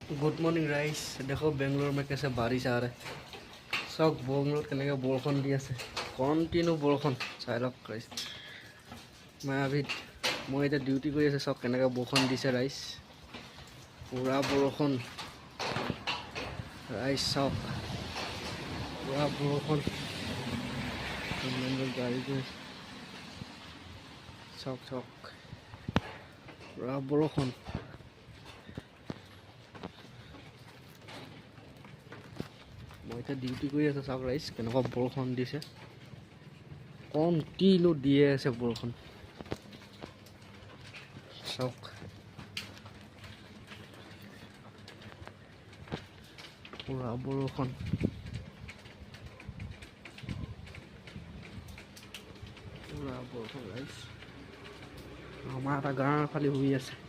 good morning rice देखो बेंगलोर में कैसे बारिश आ रहा है सब बेंगलोर के बरखुण दी আছে কন্টিনিউ বৰষুণ চাই লওক ৰাইজ মই এতিয়া ডিউটি কৰি আছে চব কেনেকৈ বৰষুণ দিছে ৰাইজ পুৰা বৰষুণ ৰাইজ চব পুৰা বৰষুণ গাড়ী গৈ চক চক পুৰা বৰষুণ মই এতিয়া ডিউটি কৰি আছোঁ চাওক ৰাইজ কেনেকুৱা বৰষুণ দিছে কণ্টিনিউ দিয়ে আছে বৰষুণ চাওক পুৰা বৰষুণ পুৰা বৰষুণ ৰাইজ আমাৰ এটা গাঁৱৰ ফালে শুই আছে